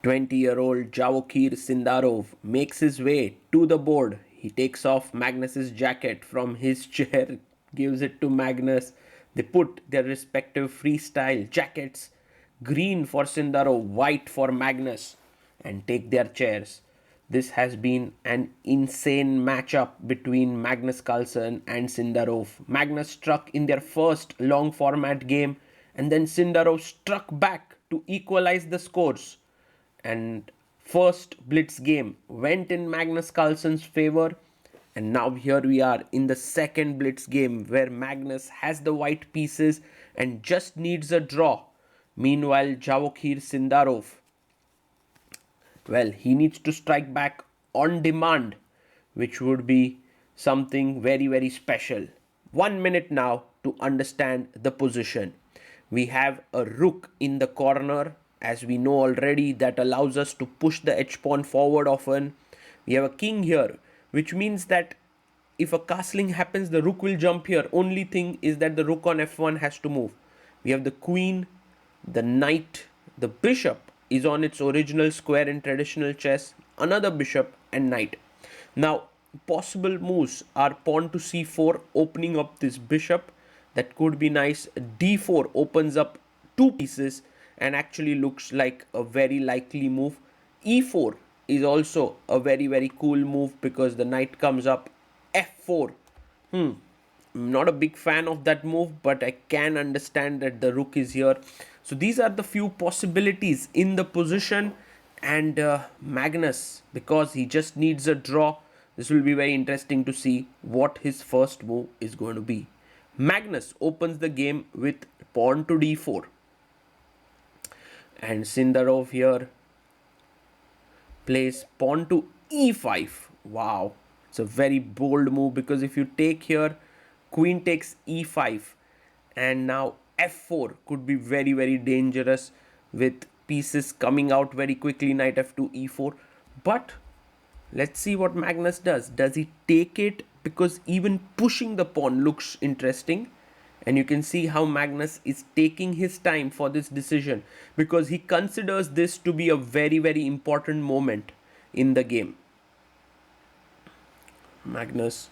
20-year-old Javokhir Sindarov makes his way to the board. He takes off Magnus's jacket from his chair, gives it to Magnus. They put their respective freestyle jackets, green for Sindarov, white for Magnus, and take their chairs. This has been an insane matchup between Magnus Carlsen and Sindarov. Magnus struck in their first long format game, and then Sindarov struck back to equalize the scores. And first blitz game went in Magnus Carlsen's favor, and now here we are in the second blitz game where Magnus has the white pieces and just needs a draw. Meanwhile, Javokhir Sindarov, well, he needs to strike back on demand, which would be something very, very special. 1 minute now to understand the position. We have a rook in the corner, as we know already, that allows us to push the h pawn forward often. We have a king here, which means that if a castling happens, the rook will jump here. Only thing is that the rook on f1 has to move. We have the queen, the knight, the bishop is on its original square in traditional chess, another bishop and knight. Now, possible moves are pawn to c4, opening up this bishop. That could be nice. d4 opens up two pieces and actually looks like a very likely move. e4 is also a very, very cool move because the knight comes up. f4. I'm not a big fan of that move, but I can understand that the rook is here. So these are the few possibilities in the position. And Magnus, because he just needs a draw, this will be very interesting to see what his first move is going to be. Magnus opens the game with pawn to d4. And Sindarov here plays pawn to e5. Wow, it's a very bold move because if you take here, queen takes e5, and now f4 could be very, very dangerous with pieces coming out very quickly. Knight f2, e4. But let's see what Magnus does. Does he take it? Because even pushing the pawn looks interesting. And you can see how Magnus is taking his time for this decision because he considers this to be a very, very important moment in the game. Magnus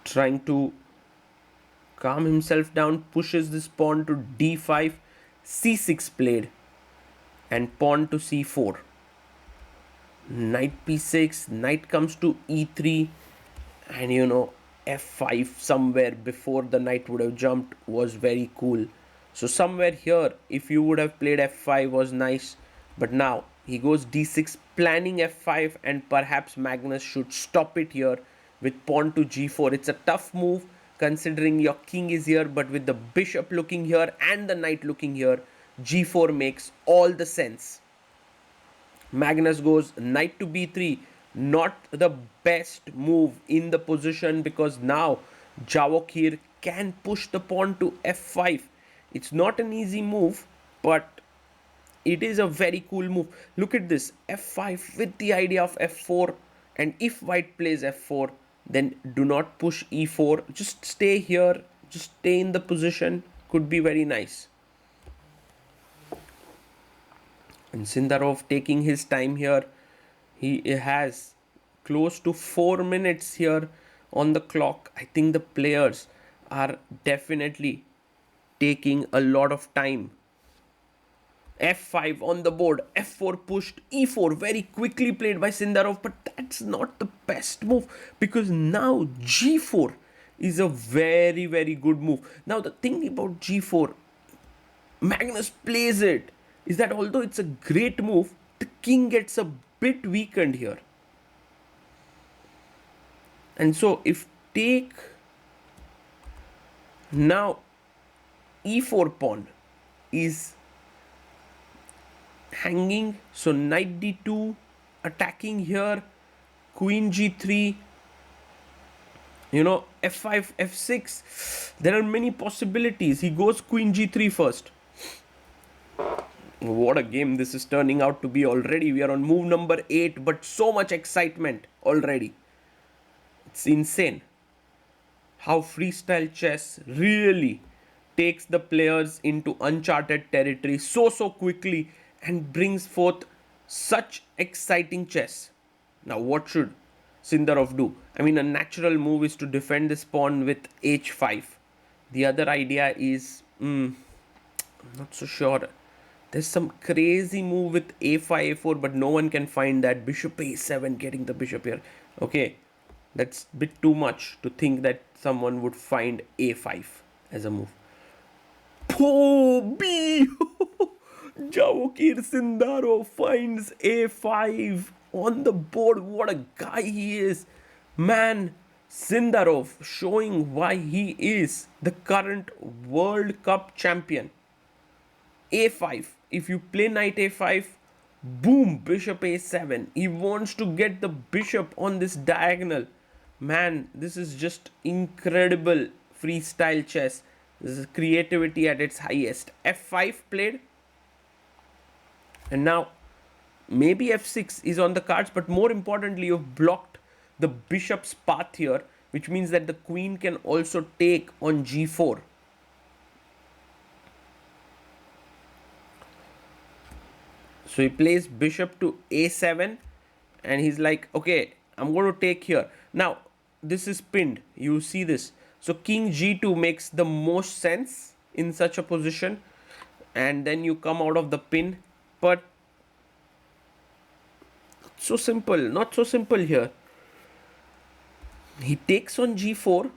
trying to calm himself down, pushes this pawn to d5, c6 played, and pawn to c4. Knight p6, knight comes to e3, and f5 somewhere before the knight would have jumped was very cool. So somewhere here, if you would have played f5 was nice, but now he goes d6 planning f5, and perhaps Magnus should stop it here with pawn to g4. It's a tough move considering your king is here, but with the bishop looking here and the knight looking here, g4 makes all the sense. Magnus goes knight to b3, not the best move in the position because now Javokhir can push the pawn to f5. It's not an easy move, but it is a very cool move. Look at this, f5 with the idea of f4, and if white plays f4, then do not push e4. Just stay here, just stay in the position. Could be very nice. And Sindarov taking his time here. He has close to 4 minutes here on the clock. I think the players are definitely taking a lot of time. f5 on the board, f4 pushed, e4 very quickly played by Sindarov, but that's not the best move because now g4 is a very, very good move. Now the thing about g4, Magnus plays it, is that although it's a great move, the king gets a bit weakened here. And so if take now e4 pawn is hanging, so knight d2 attacking here, queen g3, f5, f6. There are many possibilities. He goes queen g3 first. What a game this is turning out to be already. We are on move number 8, but so much excitement already. It's insane how freestyle chess really takes the players into uncharted territory so quickly and brings forth Such exciting chess. Now, what should Sindarov do? I mean, a natural move is to defend this pawn with h5. The other idea is, I'm not so sure. There's some crazy move with a5, a4, but no one can find that. Bishop a7, getting the bishop here. Okay, that's a bit too much to think that someone would find a5 as a move. Oh, B! Javokhir Sindarov finds a5 on the board. What a guy he is. Man, Sindarov showing why he is the current World Cup champion. a5. If you play knight a5, boom, bishop a7. He wants to get the bishop on this diagonal. Man, this is just incredible freestyle chess. This is creativity at its highest. f5 played. And now maybe f6 is on the cards, but more importantly, you've blocked the bishop's path here, which means that the queen can also take on g4. So he plays bishop to a7 and he's like, okay, I'm going to take here. Now, this is pinned. You see this. So king g2 makes the most sense in such a position. And then you come out of the pin. But so simple. Not so simple here. He takes on g4.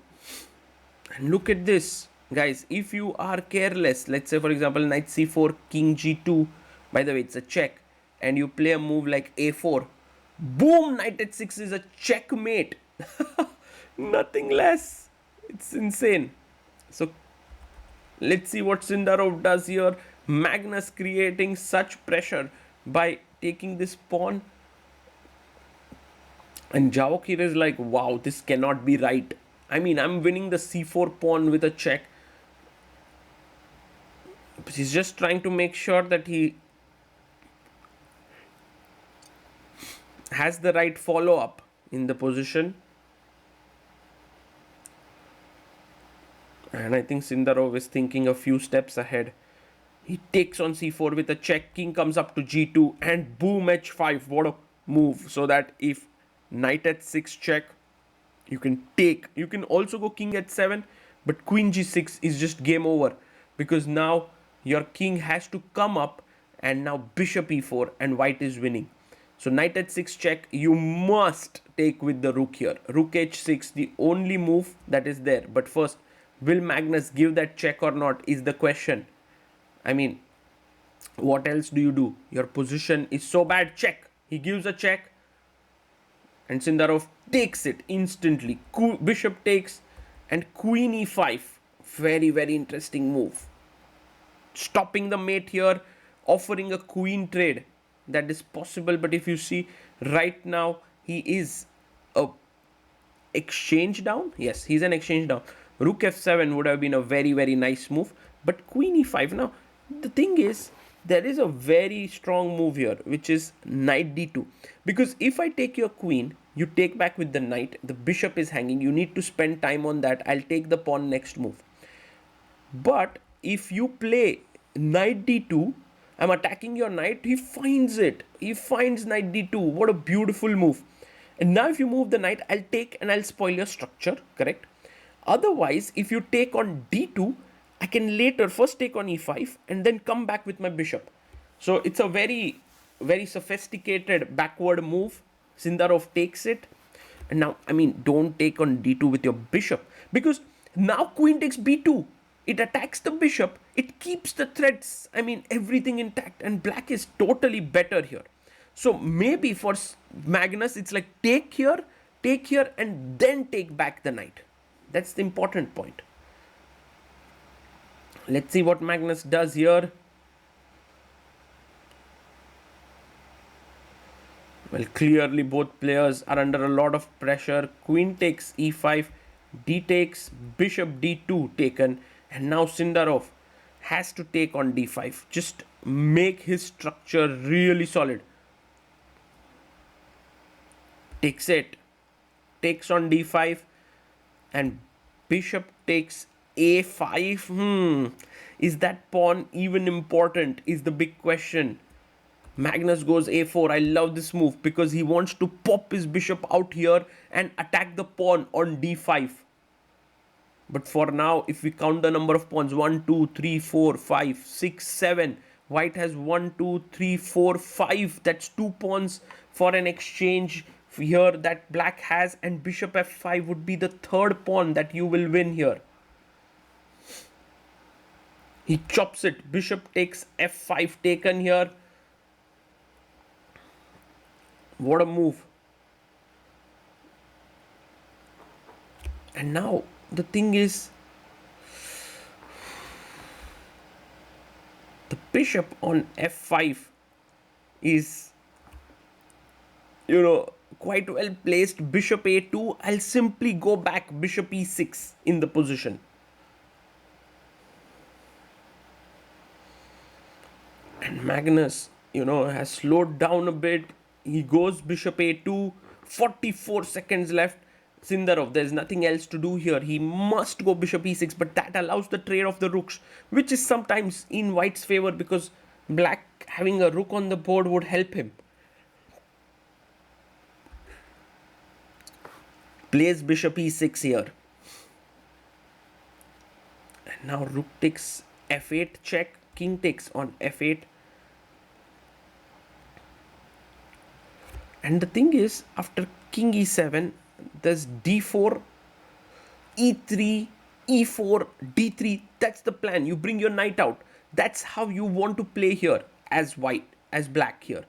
And look at this. Guys, if you are careless, let's say, for example, knight c4, king g2. By the way, it's a check. And you play a move like a4. Boom! Knight h6 is a checkmate. Nothing less. It's insane. So, let's see what Sindarov does here. Magnus creating such pressure by taking this pawn. And Javokhir is like, wow, this cannot be right. I mean, I'm winning the c4 pawn with a check. But he's just trying to make sure that he has the right follow-up in the position. And I think Sindarov is thinking a few steps ahead. He takes on c4 with a check. King comes up to g2 and boom, h5. What a move. So that if knight h6 check, you can take. You can also go king h7, but queen g6 is just game over. Because now your king has to come up and now bishop e4 and white is winning. So knight h6 check, you must take with the rook here. Rook h6, the only move that is there. But first, will Magnus give that check or not is the question. I mean, what else do you do? Your position is so bad. Check. He gives a check. And Sindarov takes it instantly. Bishop takes and queen e5. Very, very interesting move. Stopping the mate here. Offering a queen trade. That is possible, but if you see right now, he is a exchange down. Yes, he's an exchange down. Rook f7 would have been a very, very nice move, but queen e5. Now, the thing is, there is a very strong move here, which is knight d2. Because if I take your queen, you take back with the knight, the bishop is hanging, you need to spend time on that. I'll take the pawn next move. But if you play knight d2, I'm attacking your knight. He finds it. He finds knight d2. What a beautiful move. And now if you move the knight, I'll take and I'll spoil your structure. Correct? Otherwise, if you take on d2, I can later first take on e5 and then come back with my bishop. So it's a very, very sophisticated backward move. Sindarov takes it. And now, I mean, don't take on d2 with your bishop. Because now queen takes b2. It attacks the bishop. It keeps the threads, I mean, everything intact. And black is totally better here. So maybe for Magnus, it's like take here, and then take back the knight. That's the important point. Let's see what Magnus does here. Well, clearly both players are under a lot of pressure. Queen takes e5, d takes, bishop d2 taken. And now Sindarov has to take on d5. Just make his structure really solid. Takes it. Takes on d5. And bishop takes a5. Is that pawn even important? Is the big question. Magnus goes a4. I love this move because he wants to pop his bishop out here and attack the pawn on d5. But for now, if we count the number of pawns, 1, 2, 3, 4, 5, 6, 7. White has 1, 2, 3, 4, 5. That's 2 pawns for an exchange here that black has, and bishop f5 would be the third pawn that you will win here. He chops it. Bishop takes f5 taken here. What a move. And now the thing is, the bishop on f5 is, quite well placed. Bishop a2. I'll simply go back bishop e6 in the position. And Magnus, has slowed down a bit. He goes bishop a2. 44 seconds left. Sindarov, there's nothing else to do here. He must go bishop e6, but that allows the trade of the rooks, which is sometimes in white's favor because black having a rook on the board would help him. Plays bishop e6 here. And now rook takes f8 check. King takes on f8. And the thing is, after king e7, there's d4, e3, e4, d3. That's the plan. You bring your knight out. That's how you want to play here as white, as black here.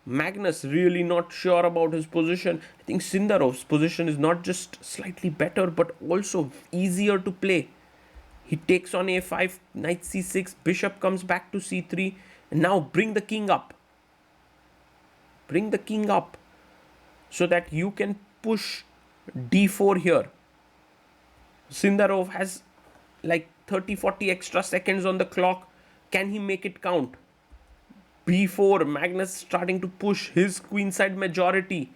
Magnus really not sure about his position. I think Sindarov's position is not just slightly better, but also easier to play. He takes on a5, knight c6, bishop comes back to c3, and now bring the king up. Bring the king up so that you can push d4 here. Sindarov has like 30-40 extra seconds on the clock. Can he make it count? b4, Magnus starting to push his queenside majority.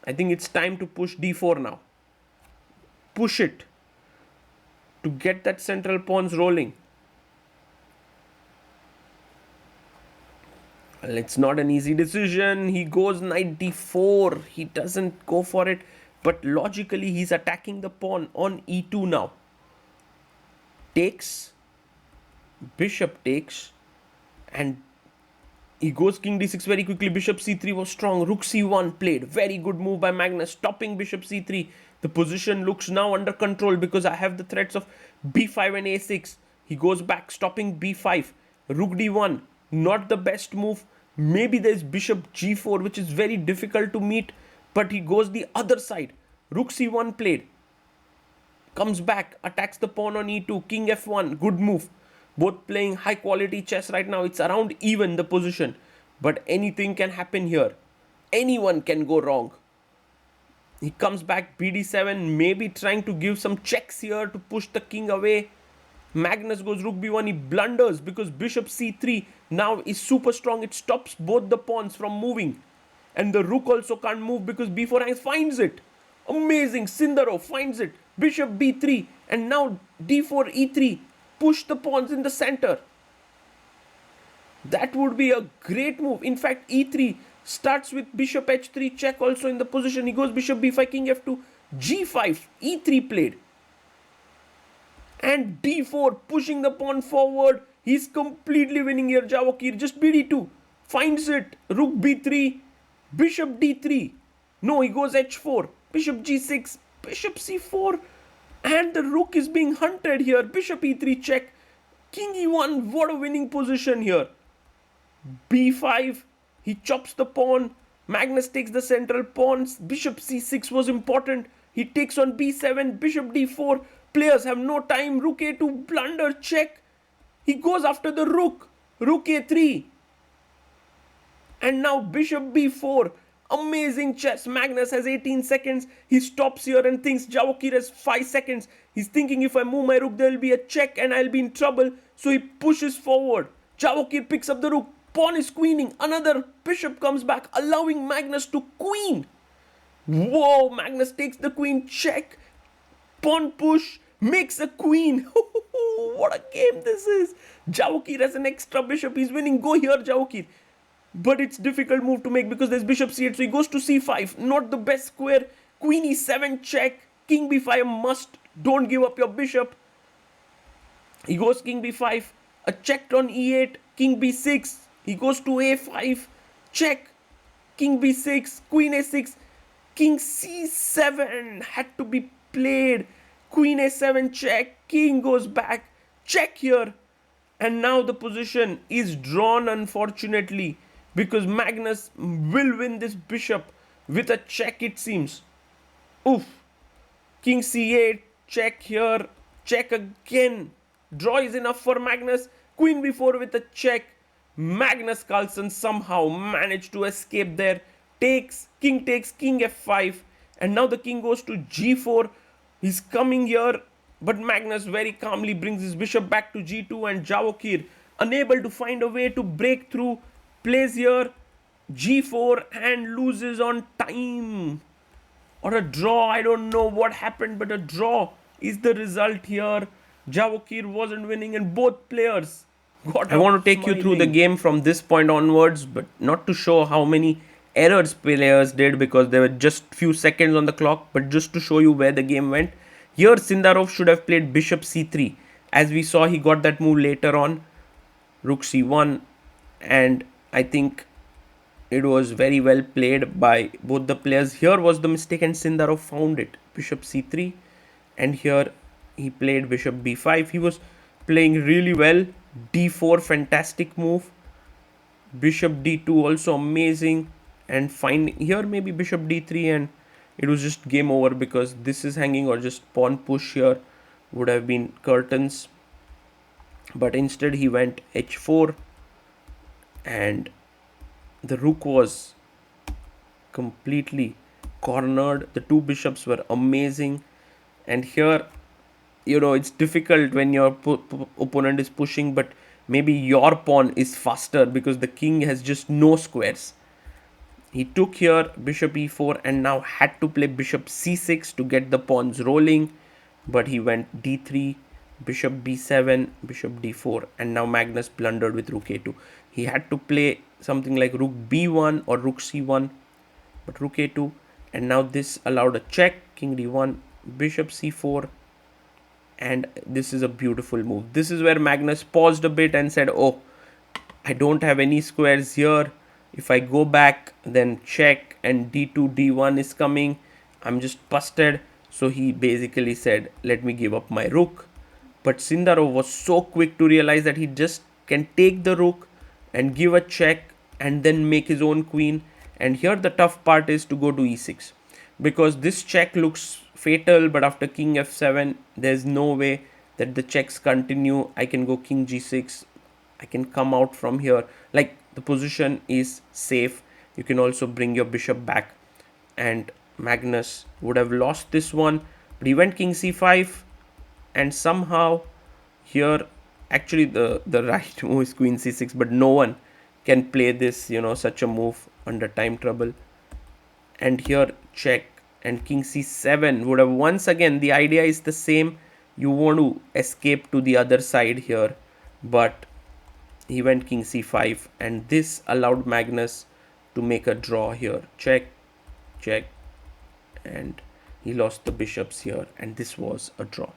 I think it's time to push d4 now. Push it to get that central pawns rolling. Well, it's not an easy decision. He goes knight d4. He doesn't go for it, but logically he's attacking the pawn on e2 now. Takes, bishop takes, and he goes king d6 very quickly. Bishop c3 was strong. Rook c1 played. Very good move by Magnus, stopping bishop c3. The position looks now under control because I have the threats of b5 and a6. He goes back, stopping b5. Rook d1, not the best move. Maybe there's bishop g4, which is very difficult to meet, but he goes the other side. Rook c1 played. Comes back, attacks the pawn on e2. King f1, good move. Both playing high quality chess right now. It's around even the position. But anything can happen here. Anyone can go wrong. He comes back bd7, maybe trying to give some checks here to push the king away. Magnus goes rook b1. He blunders because bishop c3 now is super strong. It stops both the pawns from moving. And the rook also can't move because b4 finds it. Amazing. Sindarov finds it. Bishop b3. And now d4, e3. Push the pawns in the center. That would be a great move. In fact, e3 starts with bishop h3 check also in the position. He goes bishop b5, king f2, g5, e3 played. And d4 pushing the pawn forward. He's completely winning here. Javokhir just bd2. Finds it. Rook b3, bishop d3. No, he goes h4, bishop g6, bishop c4. And the rook is being hunted here. Bishop e3 check. King e1. What a winning position here. b5. He chops the pawn. Magnus takes the central pawns. Bishop c6 was important. He takes on b7. Bishop d4. Players have no time. Rook a2. Blunder check. He goes after the rook. Rook a3. And now bishop b4. Amazing chess. Magnus has 18 seconds. He stops here and thinks Javokhir has 5 seconds. He's thinking if I move my rook, there will be a check and I'll be in trouble. So he pushes forward. Javokhir picks up the rook. Pawn is queening. Another bishop comes back, allowing Magnus to queen. Whoa, Magnus takes the queen. Check. Pawn push. Makes a queen. What a game this is. Javokhir has an extra bishop. He's winning. Go here, Javokhir. but it's difficult move to make because there's bishop c8, so he goes to c5, not the best square. Queen e7 check, king b5 must, don't give up your bishop. He goes king b5, a check on e8, king b6, he goes to a5, check, king b6, queen a6, king c7 had to be played, queen a7 check, king goes back, check here, and now the position is drawn, unfortunately, because Magnus will win this bishop with a check, it seems. Oof. King c8, check here, check again. Draw is enough for Magnus. Queen b4 with a check. Magnus Carlsen somehow managed to escape there. Takes king f5, and now the king goes to g4. He's coming here, but Magnus very calmly brings his bishop back to g2, and Javokhir, unable to find a way to break through, plays here g4 and loses on time. Or a draw, I don't know what happened, but a draw is the result here. Javokhir wasn't winning, and both players got I want to take you through the game from this point onwards, but not to show how many errors players did because there were just few seconds on the clock, but just to show you where the game went. Here Sindarov should have played bishop c3. As we saw, he got that move later on, rook c1, and I think it was very well played by both the players. Here was the mistake and Sindarov found it. Bishop c3, and here he played bishop b5. He was playing really well. d4, fantastic move. Bishop d2 also amazing, and fine here maybe bishop d3, and it was just game over because this is hanging, or just pawn push here would have been curtains, but instead he went h4, and the rook was completely cornered. The two bishops were amazing, and here, you know, it's difficult when your opponent is pushing, but maybe your pawn is faster because the king has just no squares. He took here bishop e4 and now had to play bishop c6 to get the pawns rolling, but he went d3, bishop b7, bishop d4, and now Magnus blundered with rook a2. He had to play something like rook b1 or rook c1, but rook a2, and now this allowed a check, king d1, bishop c4, and this is a beautiful move. This is where Magnus paused a bit and said, oh, I don't have any squares here. If I go back, then check, and d2, d1 is coming. I'm just busted. So he basically said, let me give up my rook. But Sindarov was so quick to realize that he just can take the rook and give a check and then make his own queen. And here the tough part is to go to e6, because this check looks fatal, but after king f7, there's no way that the checks continue. I can go king g6. I can come out from here. Like, the position is safe. You can also bring your bishop back, and Magnus would have lost this one, but he went king c5, and somehow here, actually the right move is queen c6, but no one can play this, you know, such a move under time trouble. And here check, and king c7 would have, once again, the idea is the same. You want to escape to the other side here, but he went king c5, and this allowed Magnus to make a draw here. Check, check, and he lost the bishops here, and this was a draw.